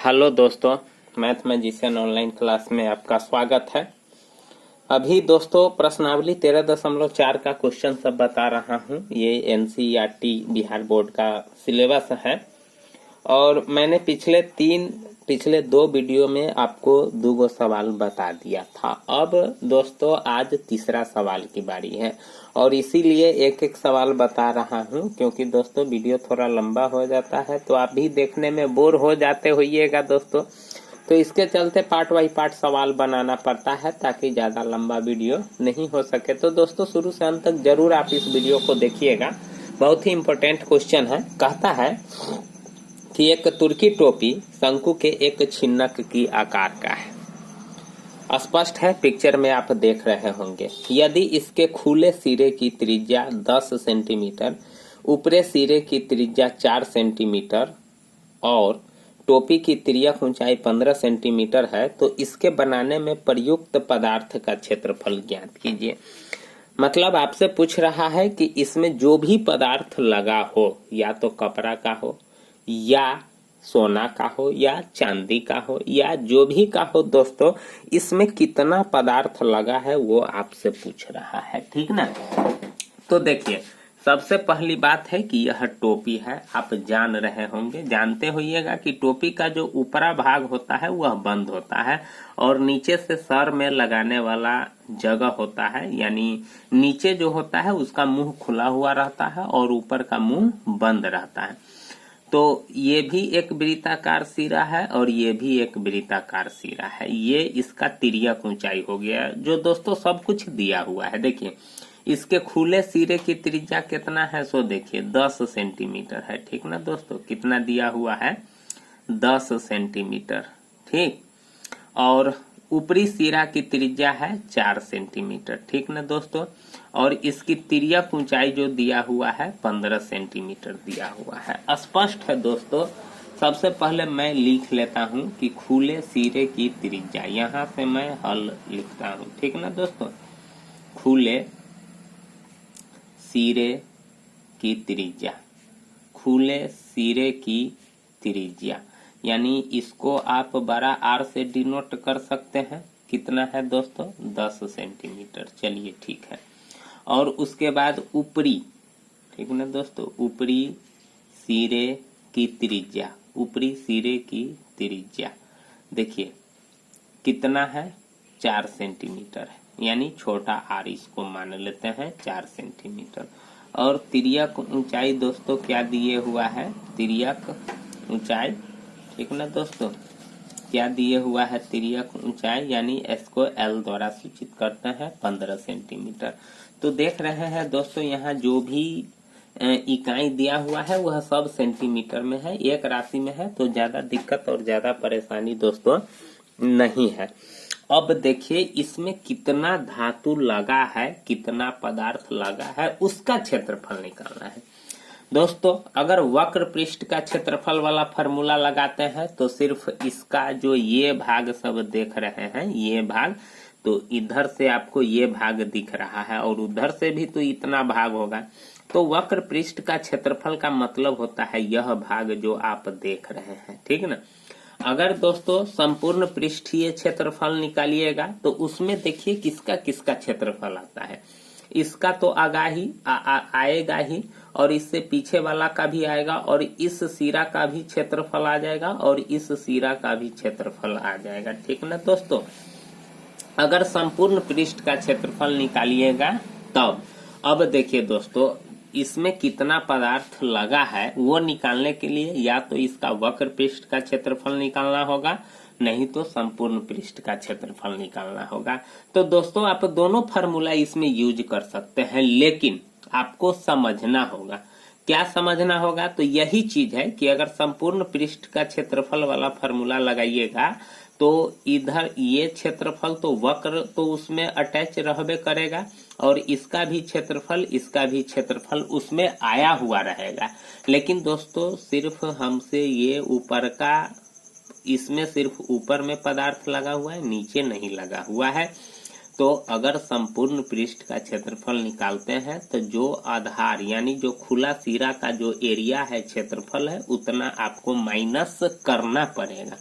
Hello दोस्तों, math magician online class में आपका स्वागत है। अभी दोस्तों प्रश्नावली 13.4 का क्वेश्चन सब बता रहा हूं। ये एनसीईआरटी बिहार बोर्ड का सिलेबस है और मैंने पिछले दो वीडियो में आपको दो सवाल बता दिया था। अब दोस्तों आज तीसरा सवाल की बारी है और इसीलिए एक एक सवाल बता रहा हूं, क्योंकि दोस्तों वीडियो थोड़ा लंबा हो जाता है तो आप भी देखने में बोर हो जाते होइएगा दोस्तों। तो इसके चलते पार्ट बाई पार्ट सवाल बनाना पड़ता है ताकि ज्यादा लंबा वीडियो नहीं हो सके। तो दोस्तों शुरू से अंत तक जरूर आप इस वीडियो को देखिएगा। बहुत ही इंपॉर्टेंट क्वेश्चन है। कहता है कि एक तुर्की टोपी शंकु के एक छिन्नक की आकार का है। स्पष्ट है, पिक्चर में आप देख रहे होंगे। यदि इसके खुले सिरे की त्रिज्या 10 सेंटीमीटर, ऊपरी सिरे की त्रिज्या 4 सेंटीमीटर और टोपी की तिर्यक ऊंचाई 15 सेंटीमीटर है तो इसके बनाने में प्रयुक्त पदार्थ का क्षेत्रफल ज्ञात कीजिए। मतलब आपसे पूछ रहा है कि इसमें जो भी पदार्थ लगा हो, या तो कपड़ा का हो या सोना का हो या चांदी का हो या जो भी का हो दोस्तों, इसमें कितना पदार्थ लगा है वो आपसे पूछ रहा है, ठीक ना। तो देखिए, सबसे पहली बात है कि यह टोपी है। आप जान रहे होंगे, जानते होइएगा कि टोपी का जो ऊपरा भाग होता है वह बंद होता है और नीचे से सर में लगाने वाला जगह होता है, यानी नीचे जो होता है उसका मुंह खुला हुआ रहता है और ऊपर का मुंह बंद रहता है। तो ये भी एक वृत्ताकार सिरा है और ये भी एक वृत्ताकार सिरा है। ये इसका तिर्यक ऊंचाई हो गया, जो दोस्तों सब कुछ दिया हुआ है। देखिए, इसके खुले सिरे की त्रिज्या कितना है, सो देखिए 10 सेंटीमीटर है, ठीक ना दोस्तों। कितना दिया हुआ है, 10 सेंटीमीटर, ठीक। और ऊपरी सिरा की त्रिज्या है 4 सेंटीमीटर, ठीक ना दोस्तों। और इसकी तिर्यक ऊंचाई जो दिया हुआ है 15 सेंटीमीटर दिया हुआ है। स्पष्ट है दोस्तों। सबसे पहले मैं लिख लेता हूं कि खुले सिरे की त्रिज्या, यहां से मैं हल लिखता हूं, ठीक ना दोस्तों। खुले सिरे की त्रिज्या, खुले सिरे की त्रिज्या, यानी इसको आप बड़ा आर से डिनोट कर सकते हैं। कितना है दोस्तों, 10 सेंटीमीटर। चलिए ठीक है। और उसके बाद ऊपरी, ठीक ना दोस्तों, ऊपरी सिरे की त्रिज्या, ऊपरी सिरे की त्रिज्या देखिए कितना है, 4 सेंटीमीटर है, यानी छोटा आर इसको मान लेते हैं 4 सेंटीमीटर। और तिर्यक ऊंचाई दोस्तों क्या दिए हुआ है, तिर्यक ऊंचाई, ठीक ना दोस्तों, क्या दिए हुआ है तिर्यक ऊंचाई, यानी इसको एल द्वारा सूचित करते हैं 15 सेंटीमीटर। तो देख रहे हैं दोस्तों, यहाँ जो भी इकाई दिया हुआ है वह सब सेंटीमीटर में है, एक राशि में है, तो ज्यादा दिक्कत और ज्यादा परेशानी दोस्तों नहीं है। अब देखिए इसमें कितना धातु लगा है, कितना पदार्थ लगा है, उसका क्षेत्रफल निकालना है दोस्तों। अगर वक्र पृष्ठ का क्षेत्रफल वाला फॉर्मूला लगाते हैं तो सिर्फ इसका जो ये भाग सब देख रहे हैं, ये भाग, तो इधर से आपको ये भाग दिख रहा है और उधर से भी तो इतना भाग होगा। तो वक्र पृष्ठ का क्षेत्रफल का मतलब होता है यह भाग जो आप देख रहे हैं, ठीक ना। अगर दोस्तों संपूर्ण पृष्ठीय क्षेत्रफल निकालिएगा तो उसमें देखिए किसका किसका क्षेत्रफल आता है। इसका तो आएगा ही और इससे पीछे वाला का भी आएगा और इस सिरा का भी क्षेत्रफल आ जाएगा और इस सिरा का भी क्षेत्रफल आ जाएगा, ठीक ना दोस्तों। अगर संपूर्ण पृष्ठ का क्षेत्रफल निकालिएगा तब, अब देखिए दोस्तों इसमें कितना पदार्थ लगा है वो निकालने के लिए या तो इसका वक्र पृष्ठ का क्षेत्रफल निकालना होगा, नहीं तो संपूर्ण पृष्ठ का क्षेत्रफल निकालना होगा। तो दोस्तों आप दोनों फार्मूला इसमें यूज कर सकते हैं, लेकिन आपको समझना होगा। क्या समझना होगा, तो यही चीज है कि अगर संपूर्ण पृष्ठ का क्षेत्रफल वाला फार्मूला लगाइएगा तो इधर ये क्षेत्रफल तो वक्र तो उसमें अटैच रहबे करेगा और इसका भी क्षेत्रफल, इसका भी क्षेत्रफल उसमें आया हुआ रहेगा। लेकिन दोस्तों सिर्फ हमसे ये ऊपर का, इसमें सिर्फ ऊपर में पदार्थ लगा हुआ है, नीचे नहीं लगा हुआ है। तो अगर संपूर्ण पृष्ठ का क्षेत्रफल निकालते हैं तो जो आधार यानी जो खुला सिरा का जो एरिया है क्षेत्रफल है उतना आपको माइनस करना पड़ेगा,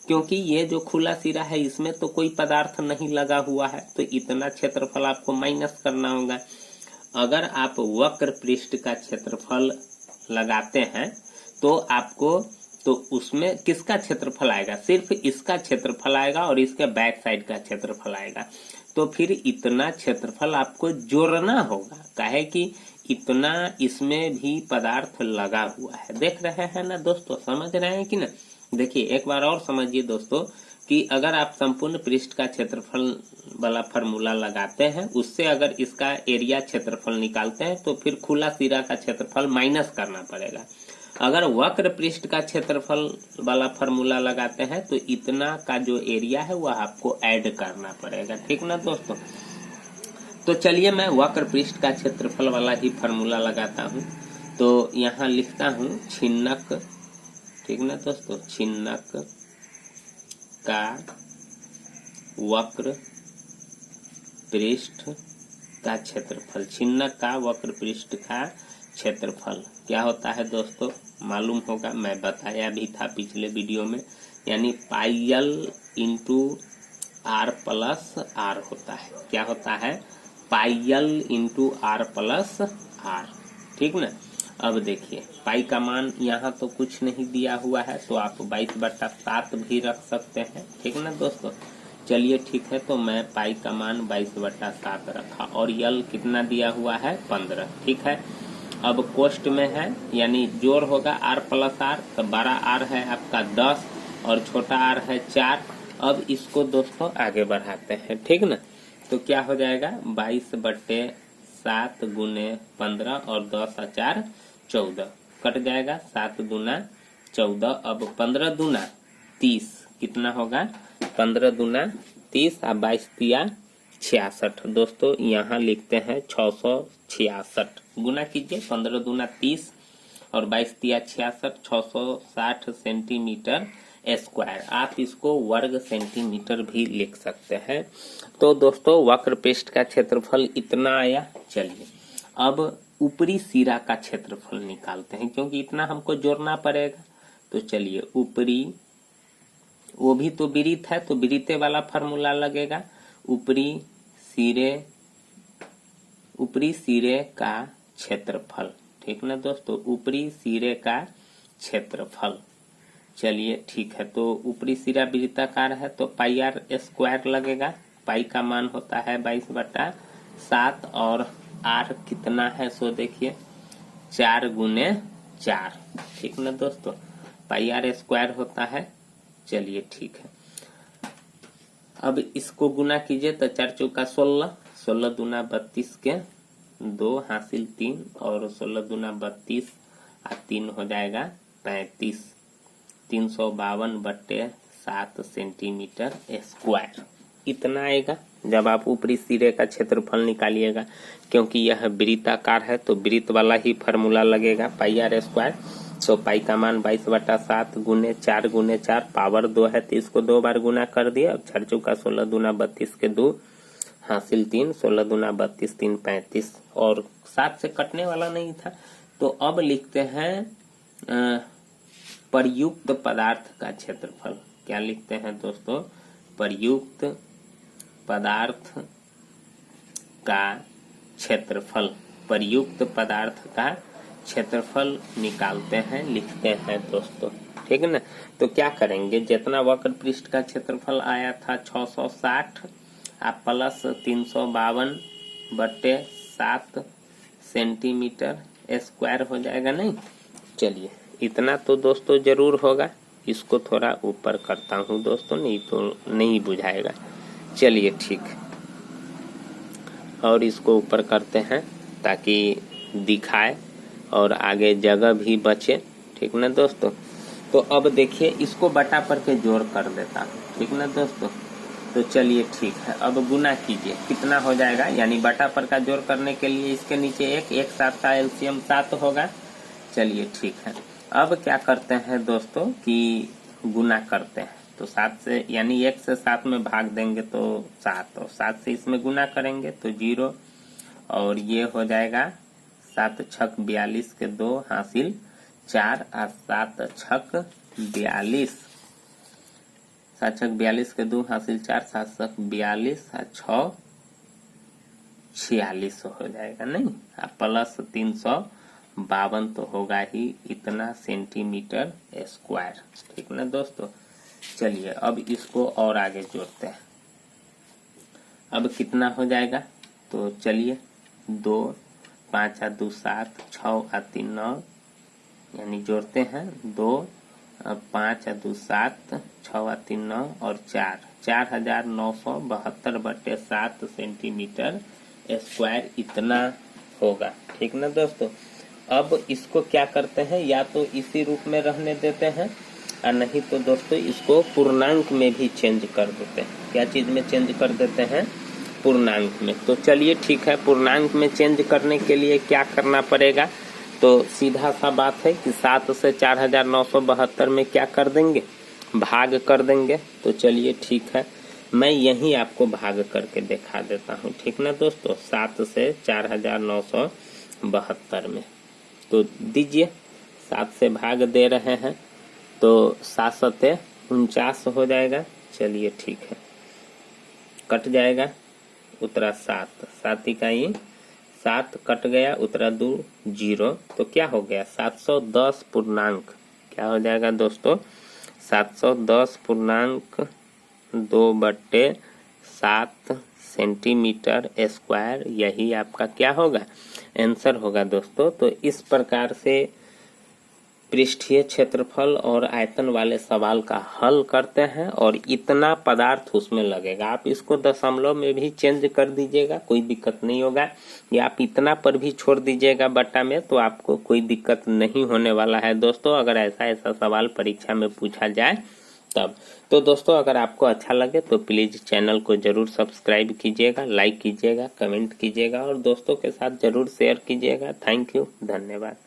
क्योंकि ये जो खुला सिरा है इसमें तो कोई पदार्थ नहीं लगा हुआ है, तो इतना क्षेत्रफल आपको माइनस करना होगा। अगर आप वक्र पृष्ठ का क्षेत्रफल लगाते हैं तो आपको तो उसमें किसका क्षेत्रफल आएगा, सिर्फ इसका क्षेत्रफल आएगा और इसके बैक साइड का क्षेत्रफल आएगा। तो फिर इतना क्षेत्रफल आपको जोड़ना होगा, काहे कि इतना इसमें भी पदार्थ लगा हुआ है। देख रहे हैं ना दोस्तों, समझ रहे हैं कि ना। देखिए एक बार और समझिए दोस्तों कि अगर आप संपूर्ण पृष्ठ का क्षेत्रफल वाला फार्मूला लगाते हैं, उससे अगर इसका एरिया क्षेत्रफल निकालते हैं तो फिर खुला सिरा का क्षेत्रफल माइनस करना पड़ेगा। अगर वक्र पृष्ठ का क्षेत्रफल वाला फार्मूला लगाते हैं तो इतना का जो एरिया है वह आपको ऐड करना पड़ेगा, ठीक ना दोस्तों। तो चलिए मैं वक्र पृष्ठ का क्षेत्रफल वाला ही फार्मूला लगाता हूँ। तो यहाँ लिखता हूँ छिन्नक, ठीक ना दोस्तों, छिन्नक का वक्र पृष्ठ का क्षेत्रफल, छिन्नक का वक्र पृष्ठ का क्षेत्रफल क्या होता है दोस्तों, मालूम होगा, मैं बताया भी था पिछले वीडियो में, यानी pi into r plus r होता है। क्या होता है, pi into r plus r, ठीक ना। अब देखिए पाई का मान यहाँ तो कुछ नहीं दिया हुआ है, तो आप 22/7 भी रख सकते हैं, ठीक ना दोस्तों। चलिए ठीक है, तो मैं पाई का मान 22/7 रखा और यल कितना दिया हुआ है 15, ठीक है। अब कोष्ट में है यानी जोड़ होगा आर प्लस आर, तो बड़ा आर है आपका 10 और छोटा आर है 4। अब इसको दोस्तों आगे बढ़ाते हैं, ठीक ना। तो क्या हो जाएगा 22/7 गुने 15 और 10 और 4 14, कट जाएगा 7 दूना 14। अब 15 दूना 30 कितना होगा, 15 दूना 30 और 22 तिया 66। दोस्तों यहाँ लिखते हैं 666, गुना कीजिए 15 दूना 30 और 22 तिया 66, 660 सेंटीमीटर स्क्वायर। आप इसको वर्ग सेंटीमीटर भी लिख सकते हैं। तो दोस्तों वक्र पृष्ठ का क्षेत्रफल इतना आया। चलिए अब ऊपरी सिरा का क्षेत्रफल निकालते हैं, क्योंकि इतना हमको जोड़ना पड़ेगा। तो चलिए ऊपरी, वो भी तो वृत्त है तो वृत्ते वाला फार्मूला लगेगा, ऊपरी सिरे का क्षेत्रफल, ठीक ना दोस्तों, ऊपरी सिरे का क्षेत्रफल। चलिए ठीक है, तो ऊपरी सिरा वृत्ताकार है तो पाई आर स्क्वायर लगेगा। पाई का मान होता है 22/7 और आर कितना है सो देखिए 4 गुने 4, ठीक ना दोस्तों, पाई आर स्क्वायर होता है। चलिए ठीक है, अब इसको गुना कीजिए तो 4 चौका 16, 16 दूना 32 के 2 हासिल 3 और 16 दूना 32 और 3 हो जाएगा 35, 352/7 सेंटीमीटर स्क्वायर। इतना आएगा जब आप ऊपरी सिरे का क्षेत्रफल निकालिएगा, क्योंकि यह वृत्ताकार है तो वृत्त वाला ही फार्मूला लगेगा पाई आर स्क्वायर। तो पाई का मान 22/7 गुने 4 गुने 4, पावर 2 है तो इसको 2 बार गुना कर दिया। अब 4 चौका 16 दूना 32 के 2 हासिल 3, 16 दूना 32 3 35 और 7 से कटने वाला नहीं था। तो अब लिखते हैं प्रयुक्त पदार्थ का क्षेत्रफल। क्या लिखते हैं दोस्तों, प्रयुक्त पदार्थ का क्षेत्रफल, प्रयुक्त पदार्थ का क्षेत्रफल निकालते हैं, लिखते हैं दोस्तों, ठीक है ना। तो क्या करेंगे, जितना वक्र पृष्ठ का क्षेत्रफल आया था 660 प्लस 352/7 सेंटीमीटर स्क्वायर हो जाएगा, नहीं। चलिए इतना तो दोस्तों जरूर होगा, इसको थोड़ा ऊपर करता हूँ दोस्तों, नहीं तो नहीं बुझाएगा। चलिए ठीक, और इसको ऊपर करते हैं ताकि दिखाए और आगे जगह भी बचे, ठीक ना दोस्तों। तो अब देखिए इसको बटा पर के जोड़ कर देता हूँ, ठीक ना दोस्तों। तो चलिए ठीक है, अब गुना कीजिए कितना हो जाएगा, यानी बटा पर का जोड़ करने के लिए इसके नीचे एक 7 का एलसीएम 7 होगा। चलिए ठीक है, अब क्या करते हैं दोस्तों कि गुना करते हैं। तो 7 से यानी 1 से 7 में भाग देंगे तो 7, और 7 से इसमें गुना करेंगे तो 0, और ये हो जाएगा 7 छक 42 के 2 हासिल 4, और 7 छक 42, 7 छक 42 के 2 हासिल 4, 7 छक 42 और 6 46 हो जाएगा, नहीं प्लस 352 तो होगा ही इतना सेंटीमीटर स्क्वायर। ठीक ना दोस्तों, चलिए अब इसको और आगे जोड़ते हैं। अब कितना हो जाएगा, तो चलिए 2, 5 और 2 7, 6 और 3 9, यानी जोड़ते हैं 2, 5 और 2 7, 6 और 3 9 और 4, 4972/7 सेंटीमीटर स्क्वायर इतना होगा। ठीक ना दोस्तों, अब इसको क्या करते हैं, या तो इसी रूप में रहने देते हैं और नहीं तो दोस्तों इसको पूर्णांक में भी चेंज कर देते हैं। क्या चीज में चेंज कर देते हैं, पूर्णांक में। तो चलिए ठीक है, पूर्णांक में चेंज करने के लिए क्या करना पड़ेगा, तो सीधा सा बात है कि 7 से 4972 में क्या कर देंगे, भाग कर देंगे। तो चलिए ठीक है, मैं यही आपको भाग करके दिखा देता हूँ। ठीक ना दोस्तों, 7 से 4972 में तो दीजिए, 7 से भाग दे रहे हैं तो 7 सते 49 हो जाएगा। चलिए ठीक है, कट जाएगा, उतरा 7, 7 इकाई 7 कट गया, उतरा 2 0, तो क्या हो गया 710 पूर्णांक, क्या हो जाएगा दोस्तों 710.2/7 सेंटीमीटर स्क्वायर, यही आपका क्या होगा, आंसर होगा दोस्तों। तो इस प्रकार से पृष्ठीय क्षेत्रफल और आयतन वाले सवाल का हल करते हैं, और इतना पदार्थ उसमें लगेगा। आप इसको दशमलव में भी चेंज कर दीजिएगा, कोई दिक्कत नहीं होगा, या आप इतना पर भी छोड़ दीजिएगा बटा में, तो आपको कोई दिक्कत नहीं होने वाला है दोस्तों, अगर ऐसा सवाल परीक्षा में पूछा जाए तब। तो दोस्तों अगर आपको अच्छा लगे तो प्लीज चैनल को जरूर सब्सक्राइब कीजिएगा, लाइक कीजिएगा, कमेंट कीजिएगा और दोस्तों के साथ जरूर शेयर कीजिएगा। थैंक यू, धन्यवाद।